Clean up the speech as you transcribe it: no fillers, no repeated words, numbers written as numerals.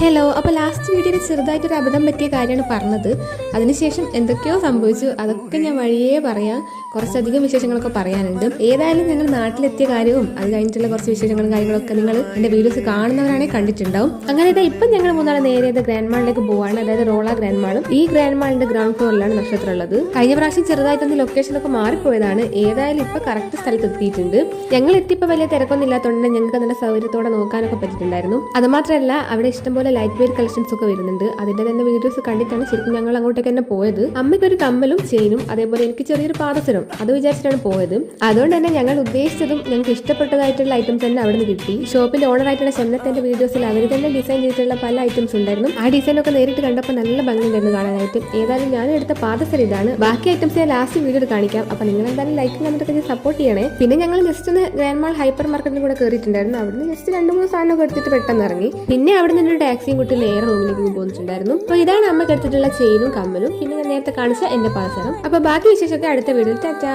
Hello. അപ്പോൾ last വീഡിയോയിൽ ചെറുതായിട്ടൊരു അബദ്ധം പറ്റിയ കാര്യമാണ് പറഞ്ഞത്. അതിനുശേഷം എന്തൊക്കെയോ സംഭവിച്ചു. അതൊക്കെ ഞാൻ വഴിയേ പറയാം. കുറച്ചധികം വിശേഷങ്ങളൊക്കെ പറയാനുണ്ട്. ഏതായാലും ഞങ്ങൾ നാട്ടിലെത്തിയ കാര്യവും അത് കഴിഞ്ഞിട്ടുള്ള കുറച്ച് വിശേഷങ്ങളും കാര്യങ്ങളൊക്കെ നിങ്ങൾ എൻ്റെ വീഡിയോസ് കാണുന്നവരാണെങ്കിൽ കണ്ടിട്ടുണ്ടാവും. അങ്ങനെ ഇപ്പം ഞങ്ങൾ മൂന്നാളെ നേരെ ഗ്രാൻഡ് മാളിലേക്ക് പോവാണ്. അതായത് റോള ഗ്രാൻഡ് മാളും. ഈ ഗ്രാൻഡ് മാളിന്റെ ഗ്രൗണ്ട് ഫ്ലോറിലാണ് നക്ഷത്രം ഉള്ളത്. കഴിഞ്ഞ പ്രാവശ്യം ചെറുതായിട്ടൊന്ന് ലൊക്കേഷനൊക്കെ മാറിപ്പോയതാണ്. ഏതായാലും ഇപ്പൊ കറക്റ്റ് സ്ഥലത്ത് എത്തിയിട്ടുണ്ട്. ഞങ്ങൾ എത്തിയപ്പോൾ വലിയ തിരക്കൊന്നും ഇല്ലാത്തതുകൊണ്ട് ഞങ്ങൾക്ക് നല്ല സൗകര്യത്തോടെ നോക്കാനൊക്കെ പറ്റിയിട്ടുണ്ടായിരുന്നു. അത് മാത്രമല്ല അവിടെ ഇഷ്ടംപോലെ ലൈറ്റ് വെയിറ്റ് കളക്ഷൻസ് ഒക്കെ വരുന്നുണ്ട്. അതിന്റെ തന്നെ വീഡിയോസ് കണ്ടിട്ടാണ് ശരിക്കും ഞങ്ങൾ അങ്ങോട്ടേക്ക് തന്നെ പോയത്. അമ്മയ്ക്ക് ഒരു കമ്മലും ചെയിനും അതേപോലെ എനിക്ക് ചെറിയൊരു പാദസരം അത് വിചാരിച്ചിട്ടാണ് പോയത്. അതുകൊണ്ട് തന്നെ ഞങ്ങൾ ഉദ്ദേശിച്ചതും ഞങ്ങൾക്ക് ഇഷ്ടപ്പെട്ടതായിട്ടുള്ള ഐറ്റംസ് തന്നെ അവിടെ നിന്ന് കിട്ടി. ഷോപ്പിൽ ഓണറായിട്ടുള്ള ഷെന്നത്തിന്റെ വീഡിയോസിൽ അവർ തന്നെ ഡിസൈൻ ചെയ്തിട്ടുള്ള പല ഐറ്റംസ് ഉണ്ടായിരുന്നു. ആ ഡിസൈൻ ഒക്കെ നേരിട്ട് കണ്ടപ്പോൾ നല്ല ഭംഗിയുണ്ടായിരുന്നു കാണാനായിട്ട്. ഏതായാലും ഞാൻ എടുത്ത പാദസരം ഇതാണ്. ബാക്കി ഐറ്റംസ് ഞാൻ ലാസ്റ്റ് വീഡിയോയിൽ കാണിക്കാം. അപ്പൊ നിങ്ങൾ എന്തായാലും ലൈക്ക് കണ്ടിട്ടൊക്കെ സപ്പോർട്ട് ചെയ്യണേ. പിന്നെ ഞങ്ങൾ ജസ്റ്റ് ഒന്ന് ഗ്രാൻഡ് മാൾ ഹൈപ്പർ മാർക്കറ്റിൽ കൂടെ കയറിയിട്ടുണ്ടായിരുന്നു. അവിടുന്ന് ജസ്റ്റ് 2-3 സാധനമൊക്കെ എടുത്തിട്ട് പെട്ടെന്ന് ഇറങ്ങി. പിന്നെ അവിടെ നിന്നൊരു ടാക്സിയും കൂട്ടി നേരെ റൂമിലേക്ക് പോന്നിട്ടുണ്ടായിരുന്നു. അപ്പൊ ഇതാണ് അമ്മക്ക് എടുത്തിട്ടുള്ള ചെയിനും കമ്മലും. പിന്നെ ഞാൻ നേരത്തെ കാണിച്ച എന്റെ പാദസരം. അപ്പൊ ബാക്കി വിശേഷമൊക്കെ അടുത്ത വീഡിയോയിൽ. ടാറ്റാ.